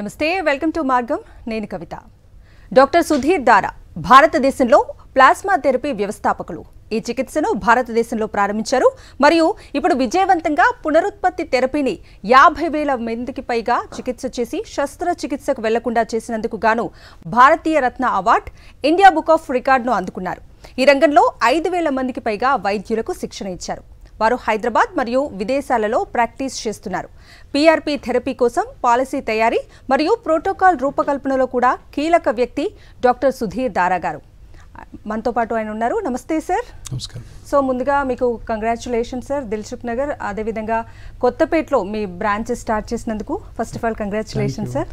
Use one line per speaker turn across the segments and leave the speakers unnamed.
నమస్తే, welcome to మార్గం. నేను కవిత. డాక్టర్ సుధీర్ దారా భారతదేశంలో ప్లాస్మా థెరపీ వ్యవస్థాపకులు. ఈ చికిత్సను భారతదేశంలో ప్రారంభించారు మరియు ఇప్పుడు విజయవంతంగా పునరుత్పత్తి థెరపీని 50,000 మందికి పైగా చికిత్స చేసి శస్త్రచికిత్సకు వెళ్లకుండా చేసినందుకు గాను భారతీయ రత్న అవార్డు, ఇండియా బుక్ ఆఫ్ రికార్డును అందుకున్నారు. ఈ రంగంలో 5,000 మందికి పైగా వైద్యులకు శిక్షణ ఇచ్చారు. వారు హైదరాబాద్ మరియు విదేశాలలో ప్రాక్టీస్ చేస్తున్నారు. పీఆర్పీ థెరపీ కోసం పాలసీ తయారీ మరియు ప్రోటోకాల్ రూపకల్పనలో కూడా కీలక వ్యక్తి డాక్టర్ సుధీర్ దారా గారు. మనతో పాటు ఆయన ఉన్నారు. నమస్తే సార్.
నమస్కారం.
సో ముందుగా మీకు కంగ్రాచులేషన్ సార్. దిల్సుఖ్ నగర్ అదేవిధంగా కొత్తపేటలో మీ బ్రాంచెస్ స్టార్ట్ చేసినందుకు first of all congratulation sir.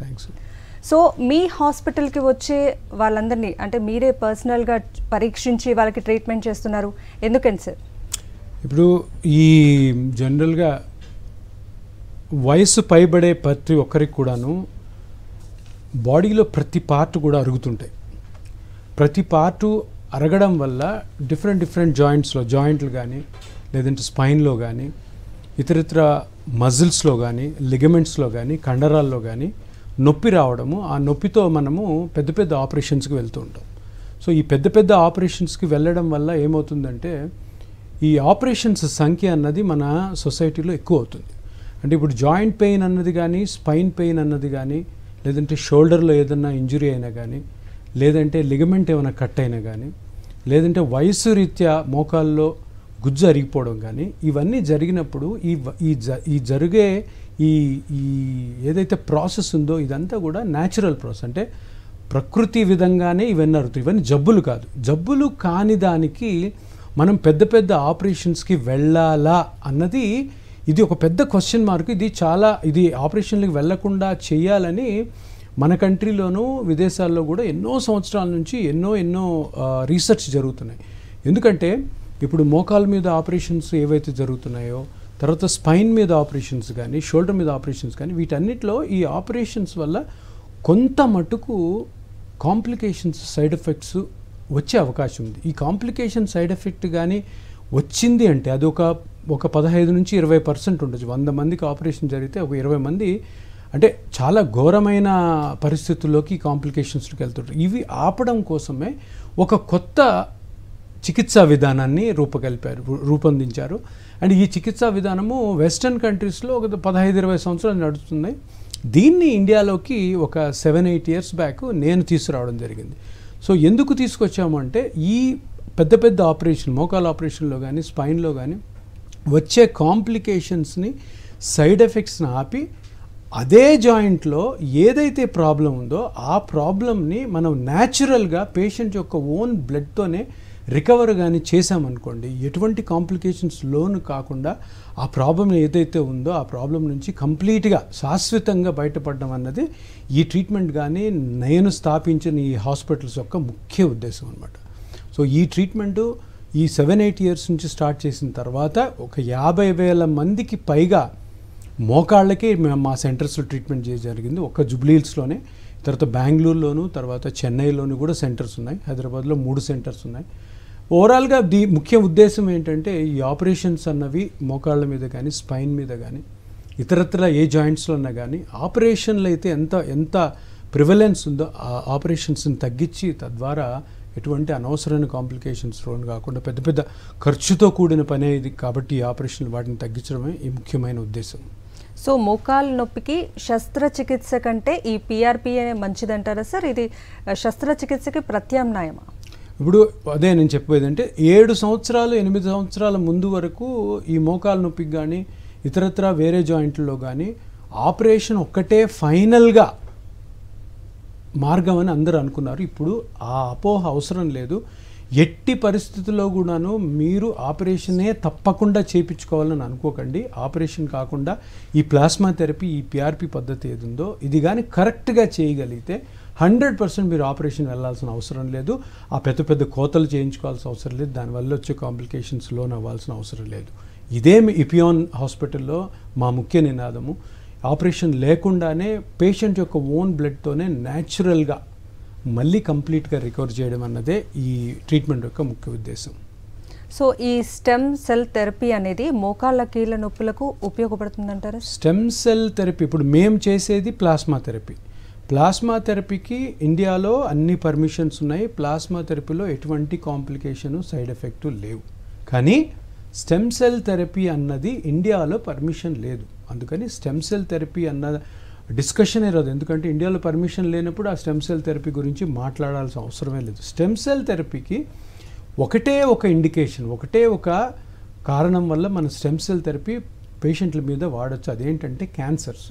So మీ హాస్పిటల్కి వచ్చే వాళ్ళందరినీ అంటే మీరే పర్సనల్గా పరీక్షించి వాళ్ళకి ట్రీట్మెంట్ చేస్తున్నారు, ఎందుకని సార్?
ఇప్పుడు ఈ జనరల్గా వయసు పైబడే ప్రతి ఒక్కరికి కూడాను బాడీలో ప్రతి పార్ట్ కూడా అరుగుతుంటాయి. ప్రతి పార్టు అరగడం వల్ల డిఫరెంట్ జాయింట్లు కానీ లేదంటే స్పైన్లో కానీ ఇతరితర మజిల్స్లో కానీ లిగమెంట్స్లో కానీ కండరాల్లో కానీ నొప్పి రావడము, ఆ నొప్పితో మనము పెద్ద ఆపరేషన్స్కి వెళ్తూ ఉంటాం. సో ఈ పెద్ద ఆపరేషన్స్కి వెళ్ళడం వల్ల ఏమవుతుందంటే ఈ ఆపరేషన్స్ సంఖ్య అన్నది మన సొసైటీలో ఎక్కువ అవుతుంది. అంటే ఇప్పుడు జాయింట్ పెయిన్ అన్నది కానీ స్పైన్ పెయిన్ అన్నది కానీ లేదంటే షోల్డర్లో ఏదన్నా ఇంజురీ అయినా కానీ లేదంటే లిగమెంట్ ఏమైనా కట్ అయినా కానీ లేదంటే వయసు రీత్యా మోకాల్లో గుజ్జు అరిగిపోవడం కానీ ఇవన్నీ జరిగినప్పుడు ఈ జరిగే ఈ ఏదైతే ప్రాసెస్ ఉందో ఇదంతా కూడా న్యాచురల్ ప్రాసెస్. అంటే ప్రకృతి విధంగానే ఇవన్నీ అరుగుతాయి. ఇవన్నీ జబ్బులు కాదు. జబ్బులు కాని దానికి మనం పెద్ద ఆపరేషన్స్కి వెళ్ళాలా అన్నది ఇది ఒక పెద్ద క్వశ్చన్ మార్క్. ఇది ఆపరేషన్లకు వెళ్లకుండా చేయాలని మన కంట్రీలోనూ విదేశాల్లో కూడా ఎన్నో సంవత్సరాల నుంచి ఎన్నో రీసెర్చ్ జరుగుతున్నాయి. ఎందుకంటే ఇప్పుడు మోకాల మీద ఆపరేషన్స్ ఏవైతే జరుగుతున్నాయో, తర్వాత స్పైన్ మీద ఆపరేషన్స్ కానీ షోల్డర్ మీద ఆపరేషన్స్ కానీ వీటన్నిటిలో ఈ ఆపరేషన్స్ వల్ల కొంత మటుకు కాంప్లికేషన్స్, సైడ్ ఎఫెక్ట్స్ వచ్చే అవకాశం ఉంది. ఈ కాంప్లికేషన్ సైడ్ ఎఫెక్ట్ కానీ వచ్చింది అంటే అది ఒక 15 నుంచి 20% ఉండొచ్చు. 100 మందికి ఆపరేషన్ జరిగితే ఒక 20 మంది అంటే చాలా ఘోరమైన పరిస్థితుల్లోకి కాంప్లికేషన్స్కి వెళ్తుంటారు. ఆపడం కోసమే ఒక కొత్త చికిత్సా విధానాన్ని రూపొందించారు. అండ్ ఈ చికిత్సా విధానము వెస్టర్న్ కంట్రీస్లో ఒక 15-20 సంవత్సరాలు నడుస్తున్నాయి. దీన్ని ఇండియాలోకి ఒక 7-8 ఇయర్స్ బ్యాక్ నేను తీసుకురావడం జరిగింది. సో ఎందుకు తీసుకొచ్చాము అంటే ఈ పెద్ద ఆపరేషన్, మోకాల ఆపరేషన్లో కానీ స్పైన్లో కానీ వచ్చే కాంప్లికేషన్స్ని, సైడ్ ఎఫెక్ట్స్ని ఆపి అదే జాయింట్లో ఏదైతే ప్రాబ్లం ఉందో ఆ ప్రాబ్లమ్ని మనం న్యాచురల్గా పేషెంట్ యొక్క ఓన్ బ్లడ్తోనే రికవర్ కానీ చేసామనుకోండి, ఎటువంటి కాంప్లికేషన్స్ లోను కాకుండా ఆ ప్రాబ్లం ఏదైతే ఉందో ఆ ప్రాబ్లం నుంచి కంప్లీట్గా శాశ్వతంగా బయటపడడం అన్నది ఈ ట్రీట్మెంట్ కానీ నేను స్థాపించిన ఈ హాస్పిటల్స్ యొక్క ముఖ్య ఉద్దేశం అనమాట. సో ఈ ట్రీట్మెంటు ఈ 7-8 ఇయర్స్ నుంచి స్టార్ట్ చేసిన తర్వాత ఒక 50,000 మందికి పైగా మోకాళ్ళకి మా సెంటర్స్లో ట్రీట్మెంట్ చేయడం జరిగింది. ఒక జూబ్లీహిల్స్లోనే, తర్వాత బెంగళూరులోను, తర్వాత చెన్నైలోను కూడా సెంటర్స్ ఉన్నాయి. హైదరాబాద్లో 3 సెంటర్స్ ఉన్నాయి. ఓవరాల్గా ముఖ్య ఉద్దేశం ఏంటంటే ఈ ఆపరేషన్స్ అన్నవి మోకాళ్ళ మీద కానీ స్పైన్ మీద కానీ ఇతరత్ర ఏ జాయింట్స్లో ఉన్నా కానీ ఆపరేషన్లు అయితే ఎంత ప్రివలెన్స్ ఉందో ఆ ఆపరేషన్స్ని తగ్గించి తద్వారా ఎటువంటి అనవసరమైన కాంప్లికేషన్స్ లోన్ కాకుండా పెద్ద ఖర్చుతో కూడిన పని ఇది కాబట్టి ఈ ఆపరేషన్లు వాటిని తగ్గించడమే ఈ ముఖ్యమైన ఉద్దేశం.
సో మోకాలు నొప్పికి శస్త్రచికిత్స కంటే ఈ పీఆర్పీ మంచిదంటారా సార్? ఇది శస్త్రచికిత్సకి ప్రత్యామ్నాయమా?
ఇప్పుడు అదే నేను చెప్పేది అంటే 7 సంవత్సరాలు 8 సంవత్సరాల ముందు వరకు ఈ మోకాలు నొప్పికి కానీ ఇతరత్ర వేరే జాయింట్లలో కానీ ఆపరేషన్ ఒక్కటే ఫైనల్గా మార్గం అని అందరూ అనుకున్నారు. ఇప్పుడు ఆ అపోహ అవసరం లేదు. ఎట్టి పరిస్థితుల్లో కూడాను మీరు ఆపరేషనే తప్పకుండా చేయించుకోవాలని అనుకోకండి. ఆపరేషన్ కాకుండా ఈ ప్లాస్మా థెరపీ, ఈ పీఆర్పీ పద్ధతి ఏది ఉందో ఇది కానీ కరెక్ట్గా చేయగలిగితే 100% మీరు ఆపరేషన్ వెళ్ళాల్సిన అవసరం లేదు. ఆ పెద్ద కోతలు చేయించుకోవాల్సిన అవసరం లేదు. దానివల్ల వచ్చే కాంప్లికేషన్స్ లోన్ అవ్వాల్సిన అవసరం లేదు. ఇదే ఇపియాన్ హాస్పిటల్లో మా ముఖ్య నినాదము. ఆపరేషన్ లేకుండానే పేషెంట్ యొక్క ఓన్ బ్లడ్తోనే న్యాచురల్గా మళ్ళీ కంప్లీట్గా రికవర్ చేయడం అన్నదే ఈ ట్రీట్మెంట్ యొక్క ముఖ్య ఉద్దేశం.
సో ఈ స్టెమ్ సెల్ థెరపీ అనేది మోకాళ్ళ కీళ్ళ నొప్పులకు ఉపయోగపడుతుందంటారా?
స్టెమ్ సెల్ థెరపీ ఇప్పుడు మేము చేసేది ప్లాస్మా థెరపీ. ప్లాస్మా థెరపీకి ఇండియాలో అన్ని పర్మిషన్స్ ఉన్నాయి. ప్లాస్మా థెరపీలో ఎటువంటి కాంప్లికేషను సైడ్ ఎఫెక్టు లేవు. కానీ స్టెమ్ సెల్ థెరపీ అన్నది ఇండియాలో పర్మిషన్ లేదు. అందుకని స్టెమ్ సెల్ థెరపీ అన్న డిస్కషనే రాదు. ఎందుకంటే ఇండియాలో పర్మిషన్ లేనప్పుడు ఆ స్టెమ్ సెల్ థెరపీ గురించి మాట్లాడాల్సిన అవసరమే లేదు. స్టెమ్ సెల్ థెరపీకి ఒకటే ఒక ఇండికేషన్, ఒకటే ఒక కారణం వల్ల మన స్టెమ్ సెల్ థెరపీ పేషెంట్ల మీద వాడచ్చు. అదేంటంటే క్యాన్సర్స్.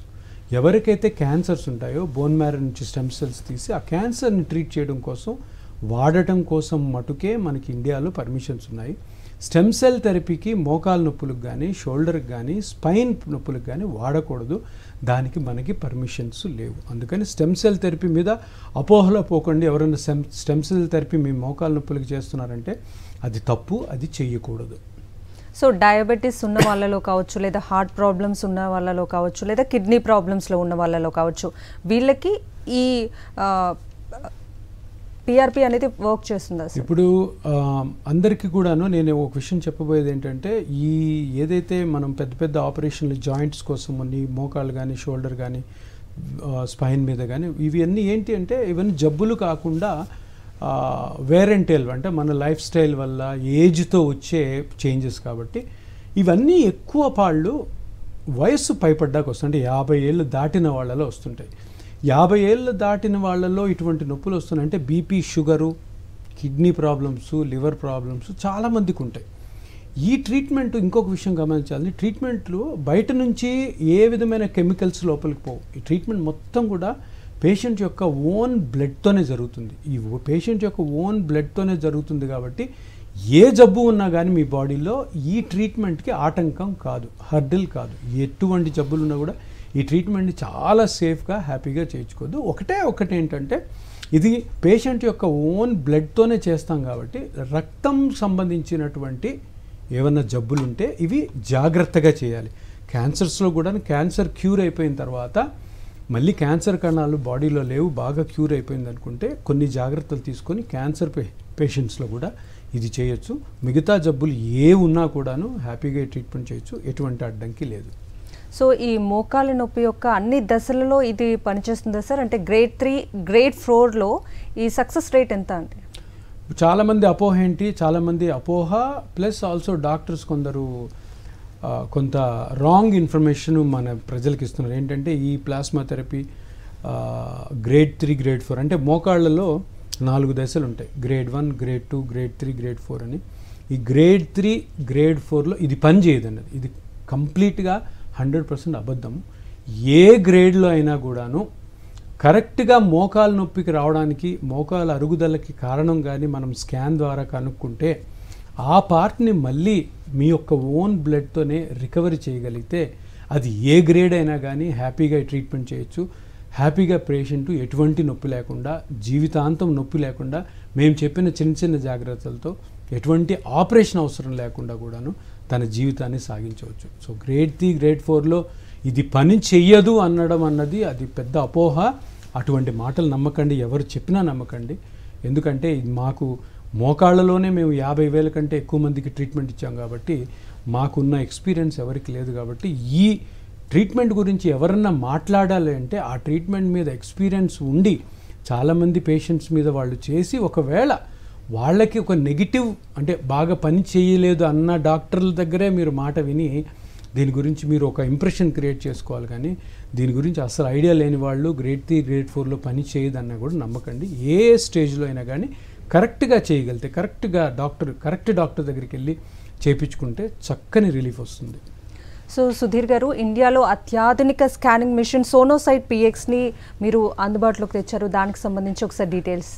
ఎవరికైతే క్యాన్సర్స్ ఉంటాయో బోన్ మ్యారో నుంచి స్టెమ్ సెల్స్ తీసి ఆ క్యాన్సర్ని ట్రీట్ చేయడం కోసం వాడటం కోసం మటుకే మనకి ఇండియాలో పర్మిషన్స్ ఉన్నాయి. స్టెమ్ సెల్ థెరపీకి మోకాలు నొప్పులకు కానీ షోల్డర్కి కానీ స్పైన్ నొప్పులకు కానీ వాడకూడదు. దానికి మనకి పర్మిషన్స్ లేవు. అందుకని స్టెమ్ సెల్ థెరపీ మీద అపోహలో పోకండి. ఎవరైనా స్టెమ్ సెల్ థెరపీ మీ మోకాలు నొప్పులకు చేస్తున్నారంటే అది తప్పు, అది చేయకూడదు.
సో డయాబెటీస్ ఉన్న వాళ్ళలో కావచ్చు, లేదా హార్ట్ ప్రాబ్లమ్స్ ఉన్న వాళ్ళలో కావచ్చు, లేదా కిడ్నీ ప్రాబ్లమ్స్లో ఉన్న వాళ్ళలో కావచ్చు, వీళ్ళకి ఈ పిఆర్పి అనేది వర్క్ చేస్తుందా?
ఇప్పుడు అందరికీ కూడాను నేను ఒక విషయం చెప్పబోయేది ఏంటంటే, ఈ ఏదైతే మనం పెద్ద పెద్ద ఆపరేషన్లు జాయింట్స్ కోసం అన్ని మోకాళ్ళు కానీ షోల్డర్ కానీ స్పైన్ మీద కానీ ఇవన్నీ ఏంటి అంటే ఇవన్నీ జబ్బులు కాకుండా వేర్ అండ్ టెల్ అంటే మన లైఫ్ స్టైల్ వల్ల ఏజ్తో వచ్చే చేంజెస్. కాబట్టి ఇవన్నీ ఎక్కువ పాళ్ళు వయస్సు పైపడ్డాక వస్తాయి. అంటే 50 ఏళ్ళు దాటిన వాళ్ళలో వస్తుంటాయి. 50 ఏళ్ళు దాటిన వాళ్ళలో ఇటువంటి నొప్పులు వస్తున్నాయి. అంటే BP, sugar, kidney problems, liver problems చాలామందికి ఉంటాయి. ఈ ట్రీట్మెంట్ ఇంకొక విషయం గమనించాలి. ట్రీట్మెంట్లు బయట నుంచి ఏ విధమైన కెమికల్స్ లోపలికి పోవు. ఈ ట్రీట్మెంట్ మొత్తం కూడా పేషెంట్ యొక్క ఓన్ బ్లడ్తోనే జరుగుతుంది. ఈ పేషెంట్ యొక్క ఓన్ బ్లడ్తోనే జరుగుతుంది. కాబట్టి ఏ జబ్బు ఉన్నా కానీ మీ బాడీలో ఈ ట్రీట్మెంట్కి ఆటంకం కాదు, హర్డిల్ కాదు. ఎటువంటి జబ్బులు ఉన్నా కూడా ఈ ట్రీట్మెంట్ని చాలా సేఫ్గా హ్యాపీగా చేయించుకోవద్దు. ఒకటి ఏంటంటే ఇది పేషెంట్ యొక్క ఓన్ బ్లడ్తోనే చేస్తాం కాబట్టి రక్తం సంబంధించినటువంటి ఏమన్నా జబ్బులు ఉంటే ఇవి జాగ్రత్తగా చేయాలి. క్యాన్సర్స్లో కూడా క్యాన్సర్ క్యూర్ అయిపోయిన తర్వాత మళ్ళీ క్యాన్సర్ కణాలు బాడీలో లేవు, బాగా క్యూర్ అయిపోయింది అనుకుంటే కొన్ని జాగ్రత్తలు తీసుకొని క్యాన్సర్ పేషెంట్స్లో కూడా ఇది చేయొచ్చు. మిగతా జబ్బులు ఏ ఉన్నా కూడాను హ్యాపీగా ట్రీట్మెంట్ చేయొచ్చు, ఎటువంటి అడ్డంకి లేదు.
సో ఈ మోకాలు నొప్పి యొక్క అన్ని దశలలో ఇది పనిచేస్తుందా సార్? అంటే గ్రేడ్ 3, గ్రేడ్ 4లో ఈ సక్సెస్ రేట్ ఎంత? అంటే
చాలామంది అపోహ ఏంటి, చాలామంది అపోహ ప్లస్ ఆల్సో డాక్టర్స్ కొందరు కొంత రాంగ్ ఇన్ఫర్మేషన్ మన ప్రజలకు ఇస్తున్నారు. ఏంటంటే ఈ ప్లాస్మా థెరపీ గ్రేడ్ 3, గ్రేడ్ 4 అంటే మోకాళ్ళలో 4 దశలు ఉంటాయి. గ్రేడ్ 1, గ్రేడ్ 2, గ్రేడ్ 3, గ్రేడ్ 4 అని. ఈ గ్రేడ్ 3, గ్రేడ్ 4లో ఇది పని చేయదు అన్నది. ఇది కంప్లీట్గా 100% అబద్ధం. ఏ గ్రేడ్లో అయినా కూడాను కరెక్ట్గా మోకాలు నొప్పికి రావడానికి, మోకాలు అరుగుదలకి కారణం కానీ మనం స్కాన్ ద్వారా కనుక్కుంటే ఆ పార్ట్ని మళ్ళీ మీ యొక్క ఓన్ బ్లడ్తోనే రికవరీ చేయగలిగితే అది ఏ గ్రేడ్ అయినా కానీ హ్యాపీగా ట్రీట్మెంట్ చేయొచ్చు. హ్యాపీగా పేషెంట్ ఎటువంటి నొప్పి లేకుండా, జీవితాంతం నొప్పి లేకుండా, మేము చెప్పిన చిన్న చిన్న జాగ్రత్తలతో ఎటువంటి ఆపరేషన్ అవసరం లేకుండా కూడాను తన జీవితాన్ని సాగించవచ్చు. సో గ్రేడ్ 3, గ్రేడ్ 4లో ఇది పని చెయ్యదు అనడం అన్నది అది పెద్ద అపోహ. అటువంటి మాటలు నమ్మకండి, ఎవరు చెప్పినా నమ్మకండి. ఎందుకంటే మాకు మోకాళ్ళలోనే మేము 50,000 కంటే ఎక్కువ మందికి ట్రీట్మెంట్ ఇచ్చాం కాబట్టి మాకున్న ఎక్స్పీరియన్స్ ఎవరికి లేదు. కాబట్టి ఈ ట్రీట్మెంట్ గురించి ఎవరన్నా మాట్లాడాలి అంటే ఆ ట్రీట్మెంట్ మీద ఎక్స్పీరియన్స్ ఉండి చాలామంది పేషెంట్స్ మీద వాళ్ళు చేసి ఒకవేళ వాళ్ళకి ఒక నెగిటివ్ అంటే బాగా పని చేయలేదు అన్న డాక్టర్ల దగ్గరే మీరు మాట విని దీని గురించి మీరు ఒక ఇంప్రెషన్ క్రియేట్ చేసుకోవాలి. కానీ దీని గురించి అసలు ఐడియా లేని వాళ్ళు గ్రేడ్ 3, గ్రేడ్ 4లో పని చేయదన్నా కూడా నమ్మకండి. ఏ స్టేజ్లో అయినా కానీ కరెక్ట్గా చేయగలిగితే కరెక్ట్ డాక్టర్ దగ్గరికి వెళ్ళి చేయించుకుంటే చక్కని రిలీఫ్ వస్తుంది.
సో సుధీర్ గారు, ఇండియాలో అత్యాధునిక స్కానింగ్ మిషన్ సోనోసైట్ పిఎక్స్ని మీరు అందుబాటులోకి తెచ్చారు. దానికి సంబంధించి ఒకసారి డీటెయిల్స్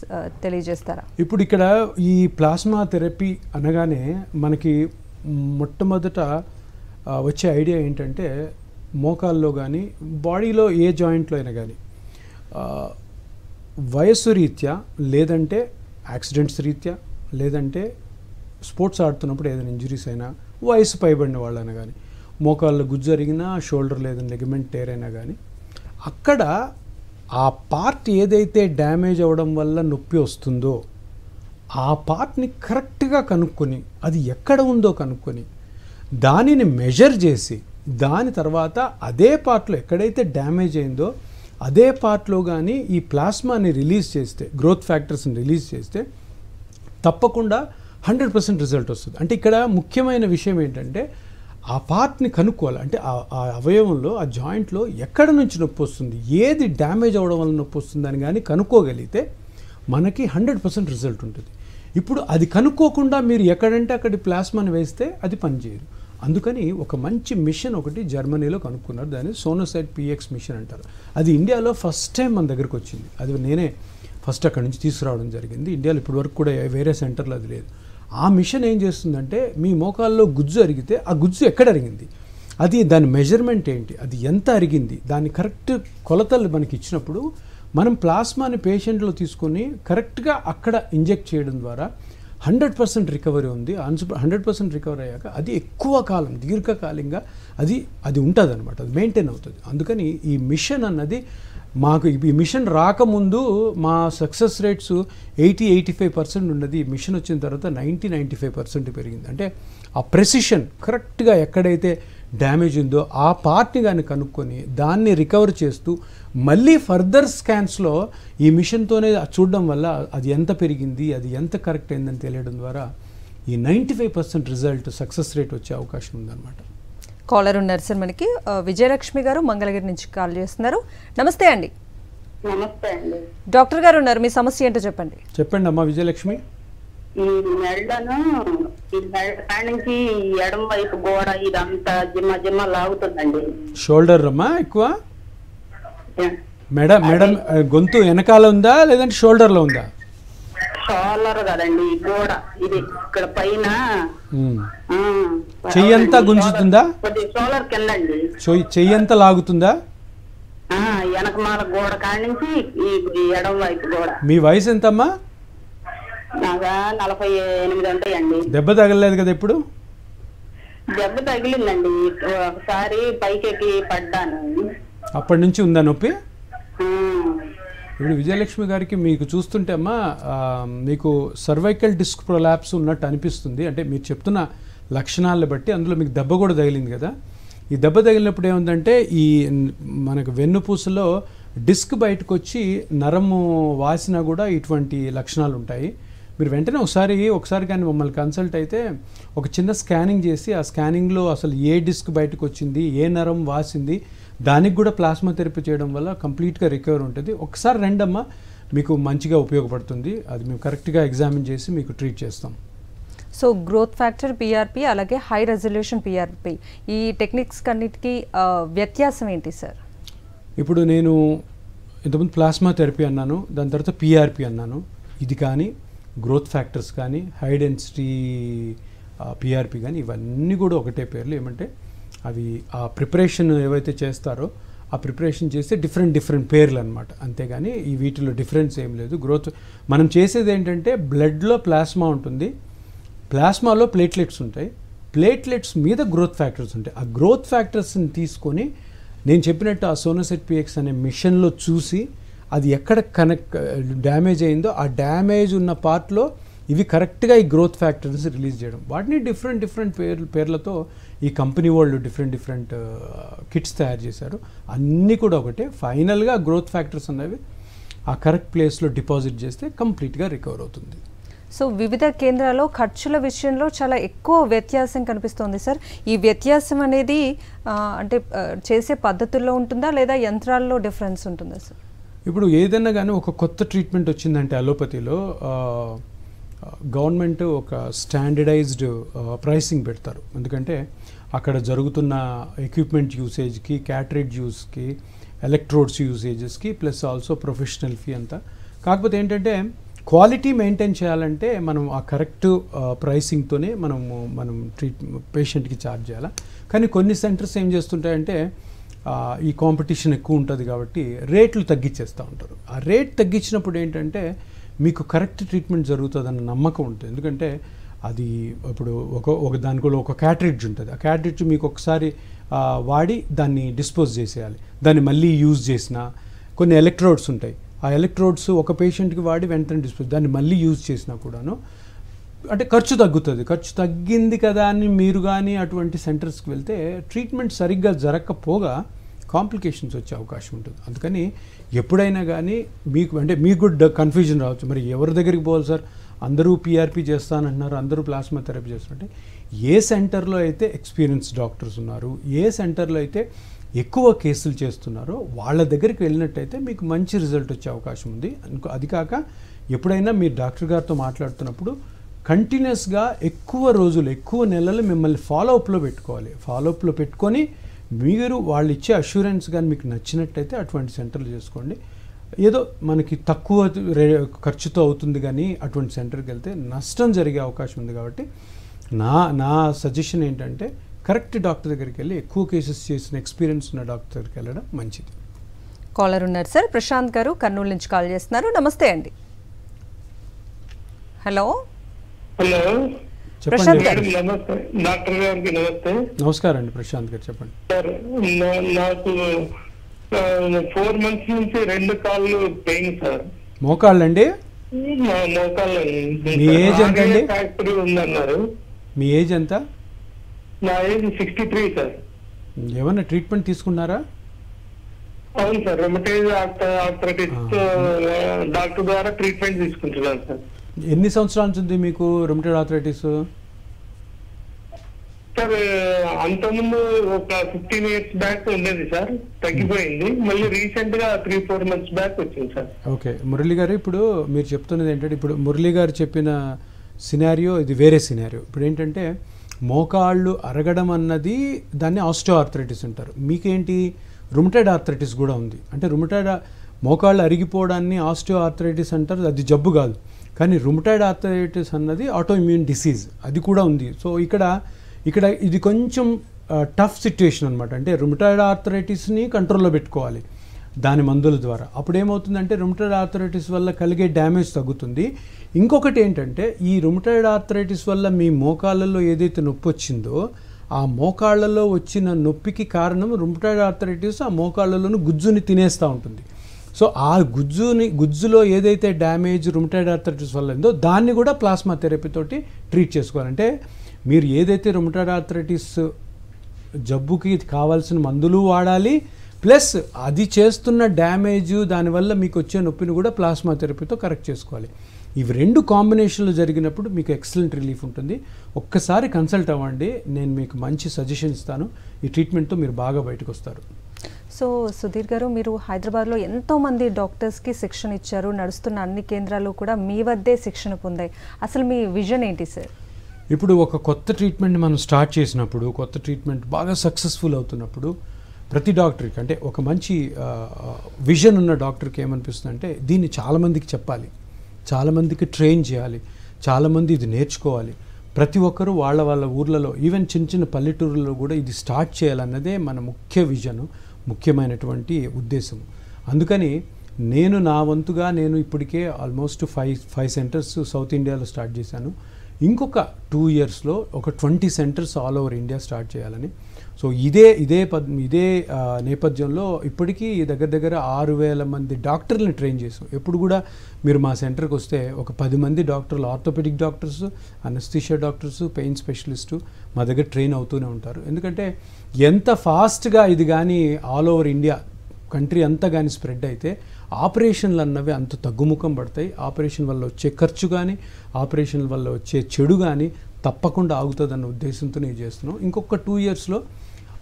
తెలియజేస్తారా?
ఇప్పుడు ఇక్కడ ఈ ప్లాస్మా థెరపీ అనగానే మనకి మొట్టమొదట వచ్చే ఐడియా ఏంటంటే మోకాల్లో కానీ బాడీలో ఏ జాయింట్లో అయినా కానీ వయస్సు రీత్యా, లేదంటే యాక్సిడెంట్స్ రీత్యా, లేదంటే స్పోర్ట్స్ ఆడుతున్నప్పుడు ఏదైనా ఇంజరీస్ అయినా, వయసు పైబడిన వాళ్ళైనా కానీ, మోకాళ్ళు గుజ్జరిగినా, షోల్డర్ లేదని లెగమెంట్ టేర్ అయినా కానీ అక్కడ ఆ పార్ట్ ఏదైతే డ్యామేజ్ అవ్వడం వల్ల నొప్పి వస్తుందో ఆ పార్ట్ని కరెక్ట్గా కనుక్కొని అది ఎక్కడ ఉందో కనుక్కొని దానిని మెజర్ చేసి దాని తర్వాత అదే పార్ట్లో ఎక్కడైతే డ్యామేజ్ అయిందో అదే పార్ట్లో కానీ ఈ ప్లాస్మాని రిలీజ్ చేస్తే, గ్రోత్ ఫ్యాక్టర్స్ని రిలీజ్ చేస్తే తప్పకుండా 100% రిజల్ట్ వస్తుంది. అంటే ఇక్కడ ముఖ్యమైన విషయం ఏంటంటే ఆ పార్ట్ని కనుక్కోవాలి. అంటే ఆ అవయవంలో, ఆ జాయింట్లో ఎక్కడ నుంచి నొప్పి వస్తుంది, ఏది డ్యామేజ్ అవ్వడం వల్ల నొప్పి వస్తుందని కానీ కనుక్కోగలిగితే మనకి 100% రిజల్ట్ ఉంటుంది. ఇప్పుడు అది కనుక్కోకుండా మీరు ఎక్కడంటే అక్కడి ప్లాస్మాని వేస్తే అది పనిచేయదు. అందుకని ఒక మంచి మిషన్ ఒకటి జర్మనీలో కనుక్కున్నారు. దాన్ని సోనోసైట్ PX మిషన్ అంటారు. అది ఇండియాలో ఫస్ట్ టైం మన దగ్గరకు వచ్చింది. అది నేనే ఫస్ట్ అక్కడి నుంచి తీసుకురావడం జరిగింది. ఇండియాలో ఇప్పటి వరకు కూడా వేరే సెంటర్లో అది లేదు. ఆ మిషన్ ఏం చేస్తుందంటే మీ మోకాల్లో గుజ్జు అరిగితే ఆ గుజ్జు ఎక్కడ అరిగింది, అది దాని మెజర్మెంట్ ఏంటి, అది ఎంత అరిగింది, దాని కరెక్ట్ కొలతలు మనకి ఇచ్చినప్పుడు మనం ప్లాస్మాని పేషెంట్లో తీసుకొని కరెక్ట్గా అక్కడ ఇంజెక్ట్ చేయడం ద్వారా 100% రికవరీ ఉంది. 100% రికవరీ అయ్యాక అది ఎక్కువ కాలం దీర్ఘకాలికంగా అది ఉంటుంది అనమాట, అది మెయింటైన్ అవుతుంది. అందుకని ఈ మిషన్ అన్నది మాకు ఈ మిషన్ రాకముందు మా సక్సెస్ రేట్స్ 80-85% ఉన్నది. ఈ మిషన్ వచ్చిన తర్వాత 90-95% పెరిగింది. అంటే ఆ ప్రెసిషన్ కరెక్ట్గా ఎక్కడైతే డ్యామేజ్ ఉందో ఆ పార్ట్ని కానీ కనుక్కొని దాన్ని రికవర్ చేస్తూ మళ్ళీ ఫర్దర్ స్కాన్స్లో ఈ మిషన్తోనే చూడడం వల్ల అది ఎంత పెరిగింది, అది ఎంత కరెక్ట్ అయిందని తెలియడం ద్వారా ఈ 95% రిజల్ట్ సక్సెస్ రేట్ వచ్చే అవకాశం ఉందన్నమాట.
కాలర్ ఉన్నారు సార్ మనకి. విజయలక్ష్మి గారు మంగళగిరి నుంచి కాల్ చేస్తున్నారు. నమస్తే అండి.
నమస్తే అండి.
డాక్టర్ గారు ఉన్నారు, మీ సమస్య ఏంటో చెప్పండి.
చెప్పండి అమ్మా విజయలక్ష్మి.
ఈ మెడను ఈ మెడ నుంచి ఎడమ వైపు గోడ ఇదంతా జిమ్మ లాగుతుందండి.
షోల్డర్ అమ్మా ఎక్కువ? మేడం గొంతు వెనకాల ఉందా లేదంటే షోల్డర్లో ఉందా?
షోల్డర్ కదండి, గోడ ఇది ఇక్కడ పైన.
చెయ్యంతా గుంజుతుందా?
షోల్డర్ కింద అండి.
చెయ్యంతా లాగుతుందా?
వెనకమాల గోడ కాడి నుంచి ఈ ఎడమ వైపు గోడ.
మీ వయసు ఎంతమ్మా?
నాగా 48 ఉంటాయండి.
దెబ్బ తగలలేదు కదా ఎప్పుడు?
దెబ్బ తగిలిందండి, ఒకసారి పైకెక్కి పడ్డాను.
అప్పటి నుంచి ఉందా నొప్పి? ఇప్పుడు విజయలక్ష్మి గారికి మీకు చూస్తుంటే అమ్మా మీకు సర్వైకల్ డిస్క్ ప్రొలాప్స్ ఉన్నట్టు అనిపిస్తుంది. అంటే మీరు చెప్తున్న లక్షణాలను బట్టి అందులో మీకు దెబ్బ కూడా తగిలింది కదా. ఈ దెబ్బ తగిలినప్పుడు ఏముందంటే ఈ మనకు వెన్నుపూసలో డిస్క్ బయటకు వచ్చి నరము వాసినా కూడా ఇటువంటి లక్షణాలు ఉంటాయి. మీరు వెంటనే ఒకసారి కానీ మమ్మల్ని కన్సల్ట్ అయితే ఒక చిన్న స్కానింగ్ చేసి ఆ స్కానింగ్లో అసలు ఏ డిస్క్ బయటకు వచ్చింది, ఏ నరం వాసింది, దానికి కూడా ప్లాస్మా థెరపీ చేయడం వల్ల కంప్లీట్గా రికవర్ ఉంటుంది. ఒకసారి రెండమ్మా, మీకు మంచిగా ఉపయోగపడుతుంది. అది మేము కరెక్ట్గా ఎగ్జామిన్ చేసి మీకు ట్రీట్ చేస్తాం.
సో గ్రోత్ ఫ్యాక్టర్ PRP అలాగే హై రెజల్యూషన్ PRP ఈ టెక్నిక్స్ కన్నిటికీ వ్యత్యాసం ఏంటి సార్?
ఇప్పుడు నేను ఇంతకుముందు ప్లాస్మా థెరపీ అన్నాను, దాని తర్వాత PRP అన్నాను. ఇది కానీ గ్రోత్ ఫ్యాక్టర్స్ కానీ హై డెన్సిటీ PRP కానీ ఇవన్నీ కూడా ఒకటే పేర్లు. ఏమంటే అవి ఆ ప్రిపరేషన్ ఏవైతే చేస్తారో ఆ ప్రిపరేషన్ చేస్తే డిఫరెంట్ పేర్లు అనమాట. అంతేగాని ఈ వీటిలో డిఫరెన్స్ ఏం లేదు. మనం చేసేది ఏంటంటే బ్లడ్లో ప్లాస్మా ఉంటుంది, ప్లాస్మాలో ప్లేట్లెట్స్ ఉంటాయి, ప్లేట్లెట్స్ మీద గ్రోత్ ఫ్యాక్టర్స్ ఉంటాయి. ఆ గ్రోత్ ఫ్యాక్టర్స్ని తీసుకొని నేను చెప్పినట్టు ఆ సోనోసైట్ PX అనే మిషన్లో చూసి అది ఎక్కడ డ్యామేజ్ అయిందో ఆ డ్యామేజ్ ఉన్న పార్ట్లో ఇవి కరెక్ట్గా ఈ గ్రోత్ ఫ్యాక్టర్స్ రిలీజ్ చేయడం. వాటిని డిఫరెంట్ పేర్లతో ఈ కంపెనీ వాళ్ళు డిఫరెంట్ కిట్స్ తయారు చేశారు. అన్నీ కూడా ఒకటే. ఫైనల్గా గ్రోత్ ఫ్యాక్టర్స్ అనేవి ఆ కరెక్ట్ ప్లేస్లో డిపాజిట్ చేస్తే కంప్లీట్గా రికవర్ అవుతుంది.
సో వివిధ కేంద్రాల్లో ఖర్చుల విషయంలో చాలా ఎక్కువ వ్యత్యాసం కనిపిస్తోంది సార్. ఈ వ్యత్యాసం అనేది అంటే చేసే పద్ధతుల్లో ఉంటుందా లేదా యంత్రాల్లో డిఫరెన్స్ ఉంటుందా సార్?
ఇప్పుడు ఏదైనా కానీ ఒక కొత్త ట్రీట్మెంట్ వచ్చిందంటే అలోపతిలో గవర్నమెంట్ ఒక స్టాండర్డైజ్డ్ ప్రైసింగ్ పెడతారు. ఎందుకంటే అక్కడ జరుగుతున్న ఎక్విప్మెంట్ యూసేజ్కి, క్యాటరేజ్ యూస్కి, ఎలక్ట్రోడ్స్ యూసేజెస్కి ప్లస్ ఆల్సో ప్రొఫెషనల్ ఫీ అంతా. కాకపోతే ఏంటంటే క్వాలిటీ మెయింటైన్ చేయాలంటే మనం ఆ కరెక్ట్ ప్రైసింగ్తోనే మనం పేషెంట్కి ఛార్జ్ చేయాలి. కానీ కొన్ని సెంటర్స్ ఏం చేస్తుంటాయంటే ఈ కాంపిటీషన్ ఎక్కువ ఉంటుంది కాబట్టి రేట్లు తగ్గించేస్తూ ఉంటారు. ఆ రేట్ తగ్గించినప్పుడు ఏంటంటే మీకు కరెక్ట్ ట్రీట్మెంట్ జరుగుతుందన్న నమ్మకం ఉంటుంది. ఎందుకంటే అది ఇప్పుడు దానికి ఒక క్యాట్రిడ్జ్ ఉంటుంది. ఆ క్యాట్రిడ్జ్ మీకు ఒకసారి వాడి దాన్ని డిస్పోజ్ చేసేయాలి. దాన్ని మళ్ళీ యూజ్ చేసిన కొన్ని ఎలక్ట్రోడ్స్ ఉంటాయి. ఆ ఎలక్ట్రోడ్స్ ఒక పేషెంట్కి వాడి వెంటనే డిస్పోజ్, దాన్ని మళ్ళీ యూజ్ చేసినా కూడాను అంటే ఖర్చు తగ్గుతుంది. ఖర్చు తగ్గింది కదా అని మీరు కానీ అటువంటి సెంటర్స్కి వెళ్తే ట్రీట్మెంట్ సరిగ్గా జరగకపోగా కాంప్లికేషన్స్ వచ్చే అవకాశం ఉంటుంది. అందుకని ఎప్పుడైనా కానీ మీకు కూడా కన్ఫ్యూజన్ రావచ్చు, మరి ఎవరి దగ్గరికి పోవాలి సార్, అందరూ పీఆర్పీ చేస్తానంటున్నారు, అందరూ ప్లాస్మా థెరపీ చేస్తారంటే ఏ సెంటర్లో అయితే ఎక్స్పీరియన్స్ డాక్టర్స్ ఉన్నారు, ఏ సెంటర్లో అయితే ఎక్కువ కేసులు చేస్తున్నారో వాళ్ళ దగ్గరికి వెళ్ళినట్టయితే మీకు మంచి రిజల్ట్ వచ్చే అవకాశం ఉంది. అది కాక ఎప్పుడైనా మీరు డాక్టర్ గారితో మాట్లాడుతున్నప్పుడు కంటిన్యూస్గా ఎక్కువ రోజులు, ఎక్కువ నెలలు మిమ్మల్ని ఫాలోఅప్లో పెట్టుకోవాలి. ఫాలోఅప్లో పెట్టుకొని మీరు వాళ్ళు ఇచ్చే అష్యూరెన్స్ కానీ మీకు నచ్చినట్టయితే అటువంటి సెంటర్లు చేసుకోండి. ఏదో మనకి తక్కువ ఖర్చుతో అవుతుంది కానీ అటువంటి సెంటర్కి వెళ్తే నష్టం జరిగే అవకాశం ఉంది. కాబట్టి నా సజెషన్ ఏంటంటే కరెక్ట్ డాక్టర్ దగ్గరికి వెళ్ళి ఎక్కువ కేసెస్ చేసిన ఎక్స్పీరియన్స్ ఉన్న డాక్టర్ దగ్గరికి వెళ్ళడం మంచిది.
కాలర్ ఉన్నారు సార్, ప్రశాంత్ గారు కర్నూలు నుంచి కాల్ చేస్తున్నారు. నమస్తే అండి. హలో
హలో
ప్రశాంత్ గారు.
నమస్తే డాక్టర్ గారికి. నమస్తే.
నమస్కారం అండి ప్రశాంత్ గారు, చెప్పండి.
సార్ నాకు 4 months నుంచి 2 కాళ్ళు పెయిన్ సార్.
మోకాళ్ళండి?
మోకాళ్ళు.
మీ ఏజ్ ఎంత అండి?
ఫ్యాక్టరీ ఉందన్నారు.
మీ ఏజ్ ఎంత?
నా ఏజ్ 63 సార్.
ఏమన్నా ట్రీట్మెంట్ తీసుకున్నారా?
అవును సార్, రొమటైజ్ ఆర్థరైటిస్ డాక్టర్ ద్వారా ట్రీట్మెంట్ తీసుకుంటున్నాను సార్.
ఎన్ని సంవత్సరాల నుంచి ఉంది మీకు రొమటైడ్ ఆర్థరైటిస్?
సార్ అంతకుముందు ఒక 15 years బ్యాక్ ఉండేది సార్, తగ్గిపోయింది. మళ్ళీ రీసెంట్ గా 3-4 months బ్యాక్ వచ్చింది సార్.
ఓకే మురళి గారు, ఇప్పుడు మీరు చెప్తున్నది ఏంటంటే, ఇప్పుడు మురళి గారు చెప్పిన సినారియో ఇది వేరే సినారియో. ఇప్పుడు ఏంటంటే మోకాళ్ళు అరగడం అన్నది దాన్ని ఆస్టియో ఆర్థరైటిస్ అంటారు. మీకేంటి రుమటైడ్ ఆర్థరైటిస్ కూడా ఉంది. అంటే మోకాళ్ళు అరిగిపోవడాన్ని ఆస్టియో ఆర్థరైటిస్ అంటారు, అది జబ్బు కాదు. కానీ రుమటైడ్ ఆర్థరైటిస్ అన్నది ఆటో ఇమ్యూన్ డిసీజ్, అది కూడా ఉంది. సో ఇక్కడ ఇది కొంచెం టఫ్ సిచ్యుయేషన్ అనమాట. అంటే రుమటైడ్ ఆర్థరైటిస్ని కంట్రోల్లో పెట్టుకోవాలి దాని మందుల ద్వారా. అప్పుడు ఏమవుతుందంటే రుమటైడ్ ఆర్థరైటిస్ వల్ల కలిగే డ్యామేజ్ తగ్గుతుంది. ఇంకొకటి ఏంటంటే ఈ రుమటైడ్ ఆర్థరైటిస్ వల్ల మీ మోకాళ్ళలో ఏదైతే నొప్పి వచ్చిందో ఆ మోకాళ్ళలో వచ్చిన నొప్పికి కారణం రుమటైడ్ ఆర్థరైటిస్ ఆ మోకాళ్ళలోని గుజ్జుని తినేస్తూ ఉంటుంది. సో ఆ గుజ్జులో ఏదైతే డ్యామేజ్ రుమటైడ్ ఆర్థరైటిస్ వల్ల ఉందో దాన్ని కూడా ప్లాస్మా థెరపీ తోటి ట్రీట్ చేసుకోవాలంటే మీరు ఏదైతే రుమటైడ్ ఆర్థరైటిస్ జబ్బుకి కావాల్సిన మందులు వాడాలి, ప్లస్ అది చేస్తున్న డ్యామేజ్ దానివల్ల మీకు వచ్చే నొప్పిని కూడా ప్లాస్మా థెరపీతో కరెక్ట్ చేసుకోవాలి. ఇవి 2 కాంబినేషన్లు జరిగినప్పుడు మీకు ఎక్సలెంట్ రిలీఫ్ ఉంటుంది. ఒక్కసారి కన్సల్ట్ అవ్వండి, నేను మీకు మంచి సజెషన్ ఇస్తాను. ఈ ట్రీట్మెంట్తో మీరు బాగా బయటకు వస్తారు.
సో సుధీర్ గారు, మీరు హైదరాబాద్లో ఎంతోమంది డాక్టర్స్కి శిక్షణ ఇచ్చారు, నడుస్తున్న అన్ని కేంద్రాలు కూడా మీ వద్దే శిక్షణ పొందాయి. అసలు మీ విజన్ ఏంటి సార్?
ఇప్పుడు ఒక కొత్త ట్రీట్మెంట్ మనం స్టార్ట్ చేసినప్పుడు, కొత్త ట్రీట్మెంట్ బాగా సక్సెస్ఫుల్ అవుతున్నప్పుడు ప్రతి డాక్టర్కి, అంటే ఒక మంచి విజన్ ఉన్న డాక్టర్కి ఏమనిపిస్తుంది అంటే దీన్ని చాలామందికి చెప్పాలి, చాలామందికి ట్రైన్ చేయాలి, చాలామంది ఇది నేర్చుకోవాలి. ప్రతి ఒక్కరూ వాళ్ళ ఊర్లలో, ఈవెన్ చిన్న పల్లెటూరులో కూడా ఇది స్టార్ట్ చేయాలన్నదే మన ముఖ్య విజన్, ముఖ్యమైనటువంటి ఉద్దేశం. అందుకని నా వంతుగా నేను ఇప్పటికే ఆల్మోస్ట్ 5 సెంటర్స్ సౌత్ ఇండియాలో స్టార్ట్ చేశాను. ఇంకొక 2 yearsలో ఒక 20 centres all over India start చేయాలని. సో ఇదే నేపథ్యంలో ఇప్పటికీ దగ్గర 6,000 మంది డాక్టర్లను ట్రైన్ చేసాం. ఎప్పుడు కూడా మీరు మా సెంటర్కి వస్తే ఒక 10 మంది డాక్టర్లు, orthopaedic doctors, anaesthesia doctors, pain specialist మా దగ్గర ట్రైన్ అవుతూనే ఉంటారు. ఎందుకంటే ఎంత ఫాస్ట్గా ఇది కానీ ఆల్ ఓవర్ ఇండియా కంట్రీ అంతా కానీ స్ప్రెడ్ అయితే ఆపరేషన్లు అన్నవి అంత తగ్గుముఖం పడతాయి. ఆపరేషన్ వల్ల వచ్చే ఖర్చు కానీ, ఆపరేషన్ వల్ల వచ్చే చెడు కానీ తప్పకుండా ఆగుతుందన్న ఉద్దేశంతో నేను చేస్తున్నాం. ఇంకొక 2 yearsలో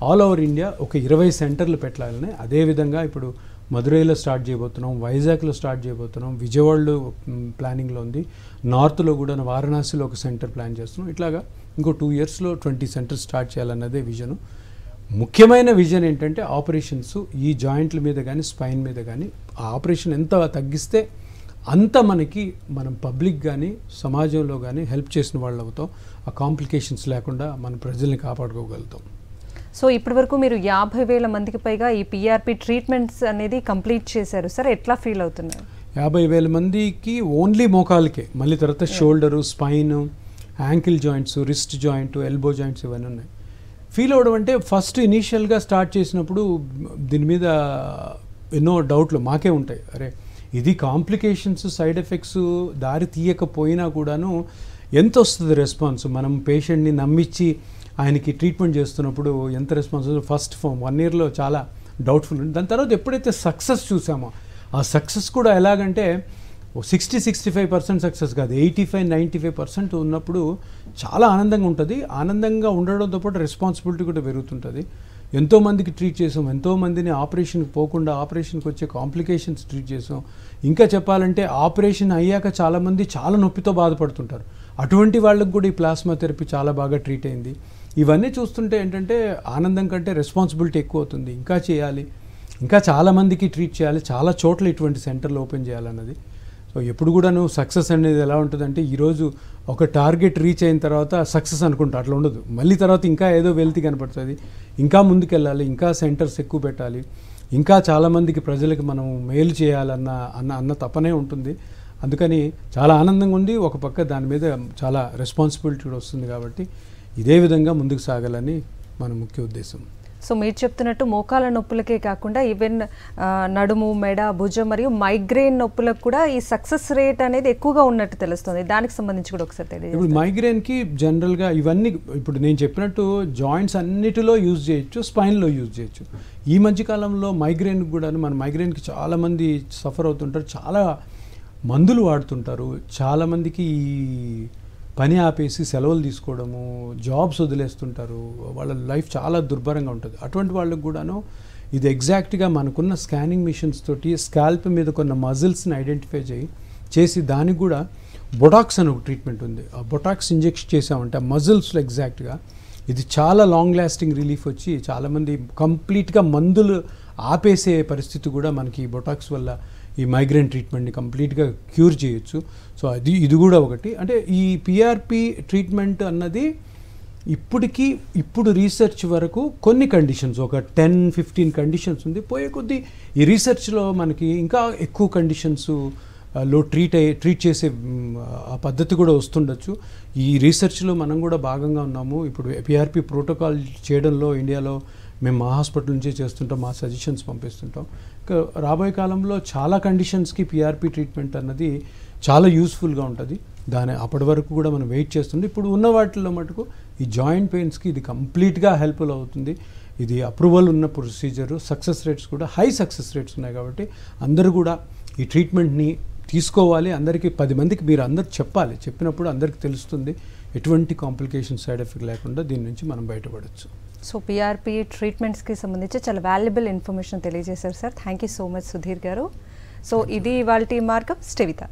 ఆల్ ఓవర్ ఇండియా ఒక 20 సెంటర్లు పెట్టాలని. అదేవిధంగా ఇప్పుడు మదురైలో స్టార్ట్ చేయబోతున్నాం, వైజాగ్లో స్టార్ట్ చేయబోతున్నాం, విజయవాడలో ప్లానింగ్లో ఉంది, నార్త్లో కూడా వారణాసిలో ఒక సెంటర్ ప్లాన్ చేస్తున్నాం. ఇట్లాగా ఇంకో 2 yearsలో 20 సెంటర్స్ స్టార్ట్ చేయాలన్నదే విజను. ముఖ్యమైన విజన్ ఏంటంటే ఆపరేషన్స్ ఈ జాయింట్ల మీద కానీ స్పైన్ మీద కానీ ఆ ఆపరేషన్ ఎంత తగ్గిస్తే అంత మనం పబ్లిక్ కానీ సమాజంలో కానీ హెల్ప్ చేసిన వాళ్ళు అవుతాం. ఆ కాంప్లికేషన్స్ లేకుండా మన ప్రజల్ని కాపాడుకోగలుగుతాం.
సో ఇప్పటివరకు మీరు 50,000 మందికి పైగా ఈ పిఆర్పి ట్రీట్మెంట్స్ అనేది కంప్లీట్ చేశారు సార్, ఎట్లా ఫీల్ అవుతున్నారు?
50,000 మందికి ఓన్లీ మోకాలకే, మళ్ళీ తర్వాత shoulder, spine, ankle joints, wrist joint, elbow joints ఇవన్నీ ఉన్నాయి. ఫీల్ అవ్వడం అంటే ఫస్ట్ ఇనీషియల్గా స్టార్ట్ చేసినప్పుడు దీని మీద ఎన్నో డౌట్లు మాకే ఉంటాయి. అరే ఇది కాంప్లికేషన్స్, సైడ్ ఎఫెక్ట్స్ దారి తీయకపోయినా కూడాను ఎంత వస్తుంది రెస్పాన్స్, మనం పేషెంట్ని నమ్మించి ఆయనకి ట్రీట్మెంట్ చేస్తున్నప్పుడు ఎంత రెస్పాన్స్. ఫస్ట్ 1 yearలో చాలా డౌట్ఫుల్ ఉంది. దాని తర్వాత ఎప్పుడైతే సక్సెస్ చూసామో ఆ సక్సెస్ కూడా ఎలాగంటే 60-65% సక్సెస్ కాదు, 85-95% ఉన్నప్పుడు చాలా ఆనందంగా ఉంటుంది. ఆనందంగా ఉండడంతో పాటు రెస్పాన్సిబిలిటీ కూడా పెరుగుతుంటుంది. ఎంతోమందికి ట్రీట్ చేసాం, ఎంతోమందిని ఆపరేషన్కి పోకుండా ఆపరేషన్కి వచ్చే కాంప్లికేషన్స్ ట్రీట్ చేసాం. ఇంకా చెప్పాలంటే ఆపరేషన్ అయ్యాక చాలామంది చాలా నొప్పితో బాధపడుతుంటారు. అటువంటి వాళ్ళకి కూడా ఈ ప్లాస్మా థెరపీ చాలా బాగా ట్రీట్ అయింది. ఇవన్నీ చూస్తుంటే ఏంటంటే ఆనందం కంటే రెస్పాన్సిబిలిటీ ఎక్కువ అవుతుంది. ఇంకా చేయాలి, ఇంకా చాలామందికి ట్రీట్ చేయాలి, చాలా చోట్ల ఇటువంటి సెంటర్లు ఓపెన్ చేయాలన్నది. సో ఎప్పుడు కూడాను సక్సెస్ అనేది ఎలా ఉంటుందంటే ఈరోజు ఒక టార్గెట్ రీచ్ అయిన తర్వాత సక్సెస్ అనుకుంటా, అట్లా ఉండదు. మళ్ళీ తర్వాత ఇంకా ఏదో వెల్తీ కనపడుతుంది, ఇంకా ముందుకెళ్ళాలి, ఇంకా సెంటర్స్ ఎక్కువ పెట్టాలి, ఇంకా చాలామందికి ప్రజలకి మనం మేలు చేయాలన్న తపనే ఉంటుంది. అందుకని చాలా ఆనందంగా ఉంది. ఒక పక్క దాని మీద చాలా రెస్పాన్సిబిలిటీ కూడా వస్తుంది. కాబట్టి ఇదే విధంగా ముందుకు సాగాలని మన ముఖ్య ఉద్దేశం.
సో మీరు చెప్తున్నట్టు మోకాల నొప్పులకే కాకుండా ఈవెన్ నడుము, మెడ, భుజం మరియు మైగ్రేన్ నొప్పులకు కూడా ఈ సక్సెస్ రేట్ అనేది ఎక్కువగా ఉన్నట్టు తెలుస్తుంది. దానికి సంబంధించి కూడా ఒకసారి తెలియదు.
ఇప్పుడు మైగ్రేన్కి జనరల్గా ఇవన్నీ ఇప్పుడు నేను చెప్పినట్టు జాయింట్స్ అన్నిటిలో యూజ్ చేయొచ్చు, స్పైన్లో యూజ్ చేయొచ్చు. ఈ మధ్యకాలంలో మైగ్రేన్ కూడా మన మైగ్రేన్కి చాలామంది సఫర్ అవుతుంటారు, చాలా మందులు వాడుతుంటారు. చాలామందికి ఈ పని ఆపేసి సెలవులు తీసుకోవడము, జాబ్స్ వదిలేస్తుంటారు, వాళ్ళ లైఫ్ చాలా దుర్భరంగా ఉంటుంది. అటువంటి వాళ్ళకు కూడాను ఇది ఎగ్జాక్ట్గా మనకున్న స్కానింగ్ మిషన్స్ తోటి స్కాల్ప్ మీద కొన్న మజిల్స్ని ఐడెంటిఫై చేసి దానికి కూడా బొటాక్స్ అని ఒక ట్రీట్మెంట్ ఉంది. ఆ బొటాక్స్ ఇంజెక్షన్ చేసామంటే ఆ మజిల్స్లో ఎగ్జాక్ట్గా ఇది చాలా లాంగ్ లాస్టింగ్ రిలీఫ్ వచ్చి చాలామంది కంప్లీట్గా మందులు ఆపేసే పరిస్థితి కూడా మనకి ఈ బొటాక్స్ వల్ల ఈ మైగ్రేన్ ట్రీట్మెంట్ని కంప్లీట్గా క్యూర్ చేయొచ్చు. సో ఇది కూడా ఒకటి. అంటే ఈ పిఆర్పి ట్రీట్మెంట్ అన్నది ఇప్పుడు రీసెర్చ్ వరకు కొన్ని కండిషన్స్, ఒక 10-15 కండిషన్స్ ఉంది. పోయే కొద్దీ ఈ రీసెర్చ్లో మనకి ఇంకా ఎక్కువ కండిషన్స్ లో ట్రీట్ చేసే ఆ పద్ధతి కూడా వస్తుండొచ్చు. ఈ రీసెర్చ్లో మనం కూడా భాగంగా ఉన్నాము. ఇప్పుడు పిఆర్పి ప్రోటోకాల్ చేయడంలో ఇండియాలో మేము మా హాస్పిటల్ నుంచే చేస్తుంటాం, మా సజెషన్స్ పంపిస్తుంటాం. రాబోయే కాలంలో చాలా కండిషన్స్కి పిఆర్పి ట్రీట్మెంట్ అన్నది చాలా యూస్ఫుల్గా ఉంటుంది. అప్పటి వరకు కూడా మనం వెయిట్ చేస్తుంది. ఇప్పుడు ఉన్న వాటిల్లో మటుకు ఈ జాయింట్ పెయిన్స్కి ఇది కంప్లీట్గా హెల్ప్ఫుల్ అవుతుంది. ఇది అప్రూవల్ ఉన్న ప్రొసీజర్, సక్సెస్ రేట్స్ కూడా హై సక్సెస్ రేట్స్ ఉన్నాయి. కాబట్టి అందరూ కూడా ఈ ట్రీట్మెంట్ని తీసుకోవాలి. అందరికీ 10 మందికి మీరు అందరు చెప్పాలి. చెప్పినప్పుడు అందరికీ తెలుస్తుంది, ఎటువంటి కాంప్లికేషన్ సైడ్ ఎఫెక్ట్ లేకుండా దీని నుంచి మనం బయటపడవచ్చు.
సో పిఆర్పి ట్రీట్మెంట్స్కి సంబంధించి చాలా వాల్యుబుల్ ఇన్ఫర్మేషన్ తెలియజేశారు sir. Thank you so much Sudheer గారు. సో ఇది ఇవాల్టి మార్గం. Stay with us.